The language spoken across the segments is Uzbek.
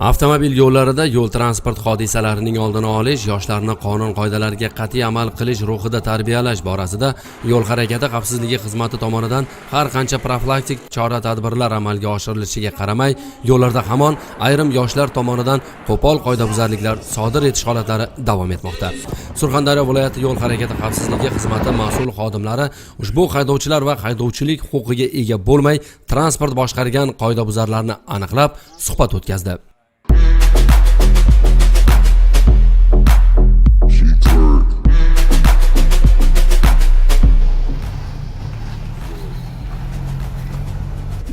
Avtomobil yo'llarida yo'l transport hodisalarining oldini olish, yoshlarni qonun qoidalariga qat'iy amal qilish ruhida tarbiyalash borasida yo'l harakati xavfsizligi xizmati tomonidan har qancha profilaktik chora-tadbirlar amalga oshirilishiga qaramay, yo'llarda hamon ayrim yoshlar tomonidan qo'pol qoidabuzarliklar sodir etish holatlari davom etmoqda. Surxondaryo viloyati yo'l harakati xavfsizligi xizmati mas'ul xodimlari ushbu haydovchilar va haydovchilik huquqiga ega bo'lmay transport boshqargan qoidabuzarlarni aniqlab, suhbat o'tkazdi.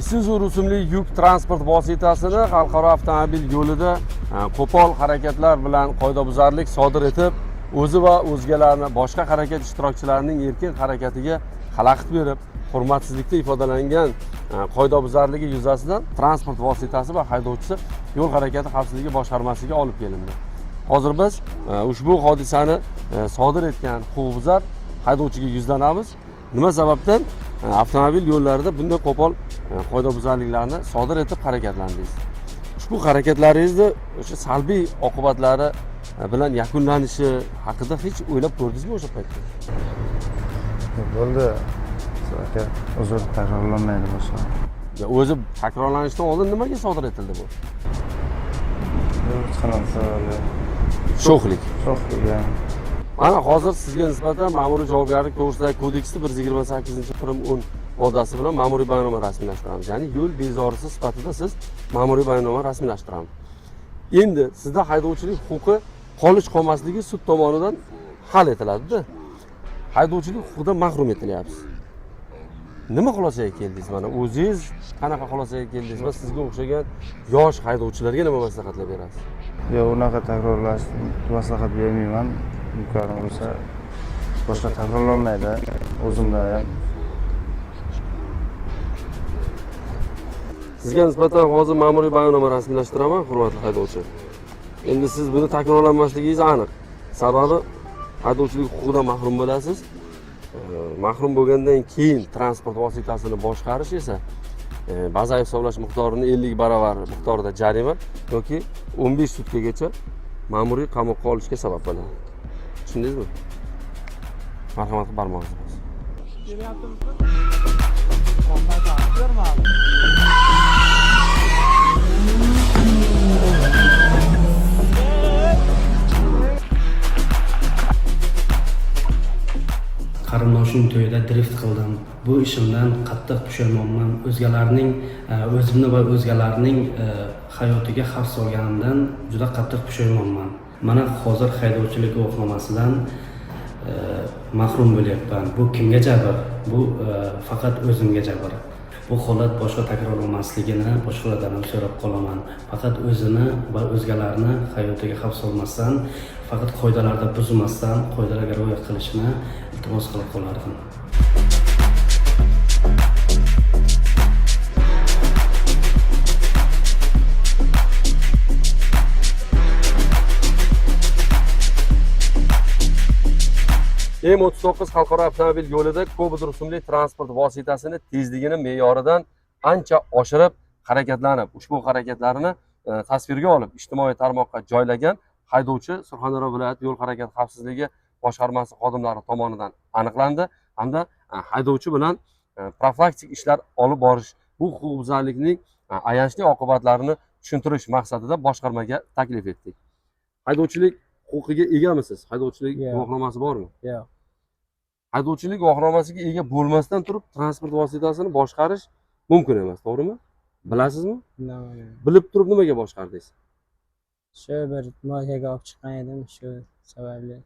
Isuzu rusumli yuk transport vositasini xalqaro avtomobil yo'lida qo'pol harakatlar bilan qoidabuzarlik sodir etib, o'zi va o'zgalarni boshqa harakat ishtirokchilarining erkin harakatiga xalaqit berib, hurmatsizlikda ifodalangan qoidabuzarligi yuzasidan transport vositasi va haydovchisi yo'l harakati xavfsizligi boshqarmasiga olib kelindi. Hozir biz ushbu hodisani sodir etgan huquqbuzar haydovchiga yuzlanamiz. Nima sababdan avtomobil yo'llarida bunday qo'pol qoidabuzarliklarni sodir etib harakatlandingiz? Ushbu harakatlaringizni o'sha salbiy oqibatlari bilan yakunlanishi haqida hech o'ylab ko'rdingizmi o'sha paytda? Bo'ldi. Aka, uzr, takrorlanmaydi boshqa. O'zi takrorlanishdan oldin nimaga sodir etildi bu? Sho'xlik. Sho'xlik. Mana hozir sizga nisbatan ma'muriy javobgarlik to'g'risidagi kodeksning 128-10 moddasi bilan ma'muriy bayonnoma rasmiylashtiramiz. Ya'ni yo'l bezorisi sifatida siz ma'muriy bayonnoma rasmiylashtiramiz. Endi sizda haydovchilik huquqi qolish-qolmasligi sud tomonidan hal etiladi-da. Haydovchilik huquqidan mahrum etilyapsiz. Nima xulosaga keldingiz? Mana o'zingiz qanaqa xulosaga keldingiz va sizga o'xshagan yosh haydovchilarga nima maslahatlar berasiz? Yo'q, unaqa takrorlash maslahat bermayman. Imkon bo'lsa boshqa takrorlanmaydi. O'zimda ham. Sizga nisbatan hozir ma'muriy bayonnoma rasmiylashtiraman, hurmatli haydovchi. Endi siz buni takrorlanmasligingiz aniq. Sababi haydovchilik huquqidan mahrum bo'lasiz. Mahrum bo'lgandan keyin transport vositasini boshqarish esa bazaviy hisoblash miqdorini 50 barobar miqdorida jarima yoki 15 sutkagacha ma'muriy qamoqqa olishga sabab bo'ladi. Tushundingizmi? Marhamat qilib barmog'ingizni qarindoshim to'yida drift qildim. Bu ishimdan qattiq pushaymonman. O'zimni va o'zgalarning hayotiga xavf solganimdan juda qattiq pushaymonman. Mana hozir haydovchilik guvohnomasidan mahrum bo'lyapman. Bu kimga jabr? Bu faqat o'zimga jabr. Bu holat boshqa takrorlanmasligini boshqalardan ham so'rab qolaman. Faqat o'zini va o'zgalarni hayotiga xavf solmasdan, faqat qoidalarni buzmasdan, qoidalarga rioya qilishini iltimos qilib qolardim. M39 xalqaro avtomobil yo'lida Cobalt rusumli transport vositasini tezligini me'yoridan ancha oshirib harakatlanib, ushbu harakatlarini tasvirga olib, ijtimoiy tarmoqqa joylagan haydovchi Surxondaryo viloyati yo'l harakati xavfsizligi boshqarmasi xodimlari tomonidan aniqlandi hamda haydovchi bilan profilaktik ishlar olib borish, bu huquqbuzarlikning ayanchli oqibatlarini tushuntirish maqsadida boshqarmaga taklif etdik. Haydovchilik huquqiga egamisiz? Haydovchilik guvohnomasi bormi? Yo'q. Haydovchilik guvohnomasiga ega bo'lmasdan turib transport vositasini boshqarish mumkin emas, to'g'rimi? Bilasizmi? Bilaman. Bilib turib nimaga boshqardingiz? Shu bir moykaga olib chiqqan edim, shu sababli.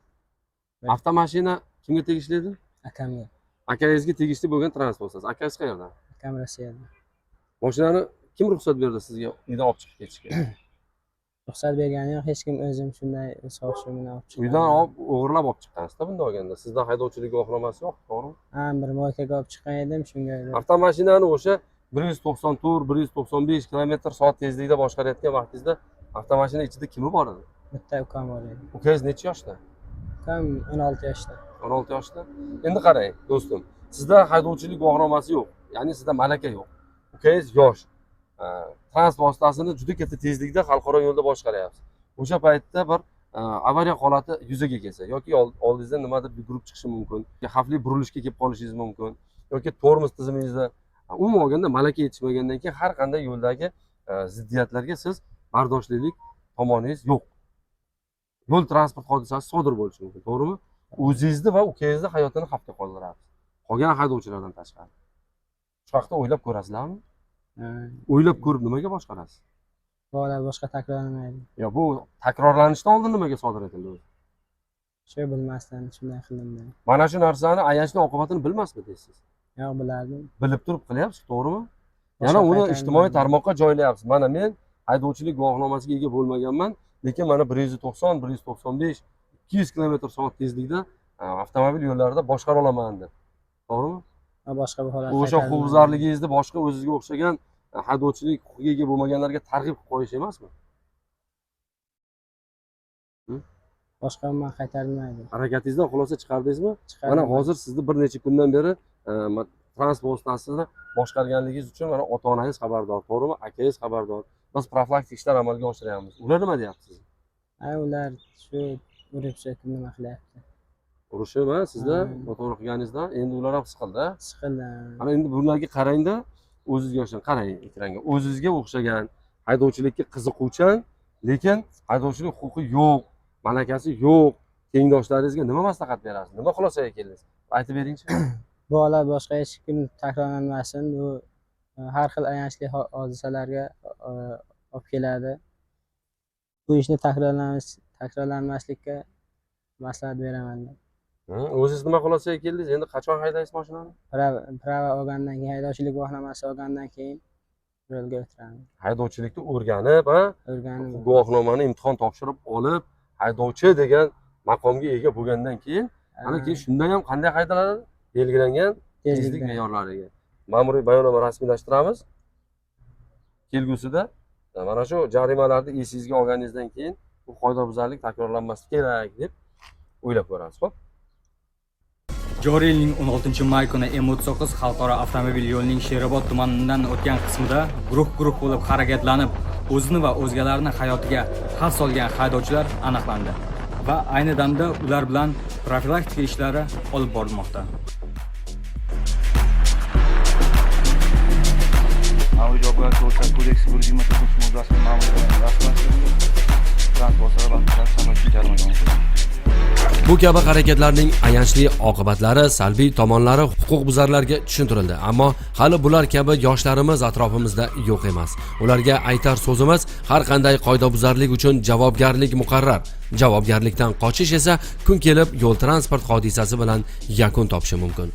Avtomashina kimga tegishli edi? Akamga. Akangizga tegishli bo'lgan transport. Akangiz qayerdan? Akam Rossiyada. Mashinani kim ruxsat berdi sizga uydan olib chiqib ketishga? Ruxsat bergani yo'q, hech kim, o'zim shunday so'xshi bilan olib chiqqan. Uydan o'g'irlab olib chiqqansizda bunday olganda. Sizda haydovchilik guvohnomasi yo'q, to'g'rimi? Ha, bir moykaga olib chiqqan edim, shunga. Avtomashinani o'sha 194-195 km/soat tezlikda boshqarayotgan vaqtingizda avtomashina ichida kimi bor edi? Bitta ukam bor edi. Ukangiz necha yoshda? Ukam 16 yoshda. 16 yoshda. Endi qarang, do'stim. Sizda haydovchilik guvohnomasi yo'q. Ya'ni sizda malaka yo'q. Ukangiz yosh. transport vositasini juda katta tezlikda xalqaro yo'lda boshqaryapsiz. O'sha paytda bir avariya holati yuzaga kelsa yoki oldingizda nimadir yugurib chiqishi mumkin, xavfli burilishga kelib qolishingiz mumkin yoki tormoz tizimingizda umuman olganda malaka yetishmagandan keyin har qanday yo'ldagi ziddiyatlarga siz bardoshlilik tomoningiz yo'q. Yo'l transport hodisasi sodir bo'lishi mumkin, to'g'rimi? O'zingizni va ukangizning hayotini xavfga qoldirasiz. Qolgan haydovchilardan tashqari. Shu haqda o'ylab ko'rasizlarmi? O'ylab ko'rib nimaga boshqarasiz? Bola boshqa takrorlamaydi. Yo, bu takrorlanishdan oldin nimaga sodir etildi o'zi? Shu bilmasdan shunday qildim. Mana shu narsani ayanchli oqibatini bilmasmi deysiz? Yo'q, bilardim. Bilib turib qilyapsiz, to'g'rimi? Yana uni ijtimoiy tarmoqqa joylayapsiz. Mana men haydovchilik guvohnomasiga ega bo'lmaganman, lekin mana 190, 195, 200 km/soat tezlikda avtomobil yo'llarida boshqara olaman deb. To'g'rimi? Boshqa bir holat. O'sha huquqbuzarligingizni boshqa o'zizga o'xshagan haydovchilik huquqiga ega bo'lmaganlarga targ'ib qilib qo'yish emasmi? Boshqa man qaytarmaydi. Harakatingizdan xulosa chiqardingizmi? Chiqardim. Mana hozir sizni bir necha kundan beri transport vositasini boshqarganligingiz uchun mana ota-onangiz xabardor, to'g'rimi? Akangiz xabardor. Biz profilaktik ishlar amalga oshiryapmiz. Ular nima deyapsiz? Ular shu urib nima qilyapti? Urushimi sizda noto'g'ri qilganingizdan endi ular ham siqildi. Siqildim. Mana endi bularga qarangda, o'zingizga o'xshagan qarang ekranga. O'zingizga o'xshagan haydovchilikka qiziquvchan, lekin haydovchilik huquqi yo'q, malakasi yo'q tengdoshlaringizga nima maslahat berasiz? Nima xulosaga keldingiz? Aytib beringchi. Bu holat boshqa hech kim takrorlanmasin. Bu har xil ayanchli hodisalarga olib keladi. Bu ishni takrorlanmaslikka maslahat beraman. O'zingiz nima xulosaga keldingiz? Endi qachon haydaysiz mashinani? Prava olgandan keyin, haydovchilik guvohnomasi olgandan keyin yo'lga o'tiraman. Haydovchilikni o'rganib, O'rganib, guvohnomani imtihon topshirib olib, haydovchi degan maqomga ega bo'lgandan keyin, ana keyin shunda ham qanday haydaladi? Belgilangan tezlik me'yorlariga. Ma'muriy bayonnoma rasmiylashtiramiz. Kelgusida mana shu jarimalarni esingizga olganingizdan keyin bu qoidabuzarlik takrorlanmasligi kerak deb o'ylab ko'rasiz. Xo'p? Joriy yilning 16-may kuni M39 xalqaro avtomobil yo'lining Sherobod tumanidan o'tgan qismida guruh bo'lib harakatlanib, o'zini va o'zgalarni hayotiga xavf solgan haydovchilar aniqlandi va ayni damda ular bilan profilaktika ishlari olib borilmoqda. Ma'muriy javobgarlik to'g'risida kodeksi 129 moddasi ma'muriy rasmiylashtirildi. Transport sabablar sababli jarimaga tortildi. Bu kabi harakatlarning ayanchli oqibatlari, salbiy tomonlari huquqbuzarlarga tushuntirildi, ammo hali bular kabi yoshlarimiz atrofimizda yo'q emas. Ularga aytar so'zimiz, har qanday qoidabuzarlik uchun javobgarlik muqarrar. Javobgarlikdan qochish esa kun kelib yo'l transport hodisasi bilan yakun topishi mumkin.